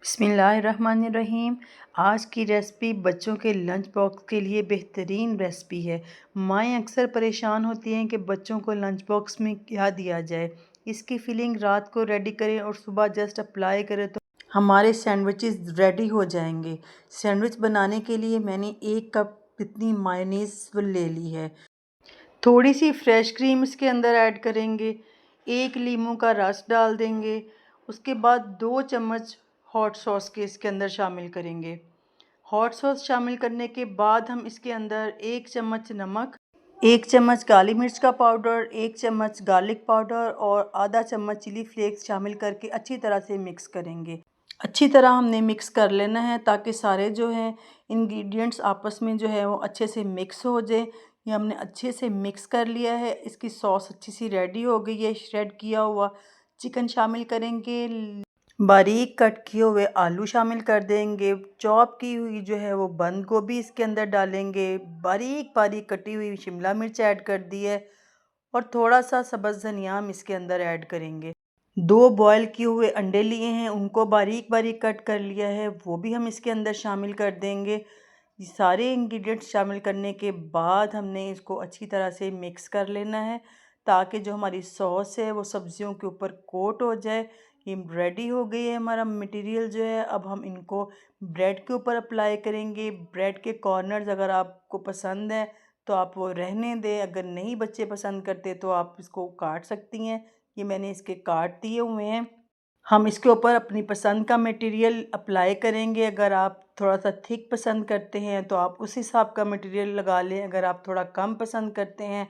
बिस्मिल्लाहिर्रहमानिर्रहीम। आज की रेसिपी बच्चों के लंच बॉक्स के लिए बेहतरीन रेसिपी है। माएँ अक्सर परेशान होती हैं कि बच्चों को लंच बॉक्स में क्या दिया जाए। इसकी फिलिंग रात को रेडी करें और सुबह जस्ट अप्लाई करें तो हमारे सैंडविचेस रेडी हो जाएंगे। सैंडविच बनाने के लिए मैंने 1 कप इतनी मायोनीज़ ले ली है। थोड़ी सी फ्रेश क्रीम इसके अंदर ऐड करेंगे, 1 लीमू का रस डाल देंगे। उसके बाद 2 चम्मच हॉट सॉस के इसके अंदर शामिल करेंगे। हॉट सॉस शामिल करने के बाद हम इसके अंदर 1 चम्मच नमक, 1 चम्मच काली मिर्च का पाउडर, 1 चम्मच गार्लिक पाउडर और आधा चम्मच चिली फ्लेक्स शामिल करके अच्छी तरह से मिक्स करेंगे। अच्छी तरह हमने मिक्स कर लेना है ताकि सारे जो हैं इंग्रेडिएंट्स आपस में जो है वो अच्छे से मिक्स हो जाए। ये हमने अच्छे से मिक्स कर लिया है। इसकी सॉस अच्छी सी रेडी हो गई है। श्रेड किया हुआ चिकन शामिल करेंगे, बारीक कट किए हुए आलू शामिल कर देंगे, चॉप की हुई जो है वो बंद गोभी इसके अंदर डालेंगे, बारीक बारीक कटी हुई शिमला मिर्च ऐड कर दी है और थोड़ा सा सब्ज़ धनिया हम इसके अंदर ऐड करेंगे। 2 बॉयल किए हुए अंडे लिए हैं, उनको बारीक बारीक कट कर लिया है, वो भी हम इसके अंदर शामिल कर देंगे। ये सारे इंग्रेडिएंट्स शामिल करने के बाद हमने इसको अच्छी तरह से मिक्स कर लेना है ताकि जो हमारी सॉस है वो सब्जियों के ऊपर कोट हो जाए। ये रेडी हो गई है हमारा मटेरियल जो है। अब हम इनको ब्रेड के ऊपर अप्लाई करेंगे। ब्रेड के कॉर्नर्स अगर आपको पसंद है तो आप वो रहने दें, अगर नहीं बच्चे पसंद करते तो आप इसको काट सकती हैं। ये मैंने इसके काट दिए हुए हैं। हम इसके ऊपर अपनी पसंद का मटेरियल अप्लाई करेंगे। अगर आप थोड़ा सा थिक पसंद करते हैं तो आप उस हिसाब का मटेरियल लगा लें, अगर आप थोड़ा कम पसंद करते हैं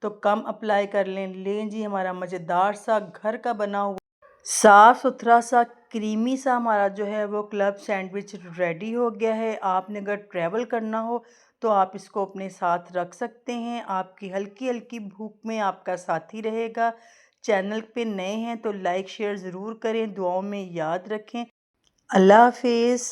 तो कम अप्लाई कर लें। लें जी, हमारा मज़ेदार सा घर का बना हुआ साफ़ सुथरा सा क्रीमी सा हमारा जो है वो क्लब सैंडविच रेडी हो गया है। आपने अगर ट्रैवल करना हो तो आप इसको अपने साथ रख सकते हैं। आपकी हल्की हल्की भूख में आपका साथी रहेगा। चैनल पे नए हैं तो लाइक शेयर ज़रूर करें, दुआओं में याद रखें। अल्लाह हाफिज़।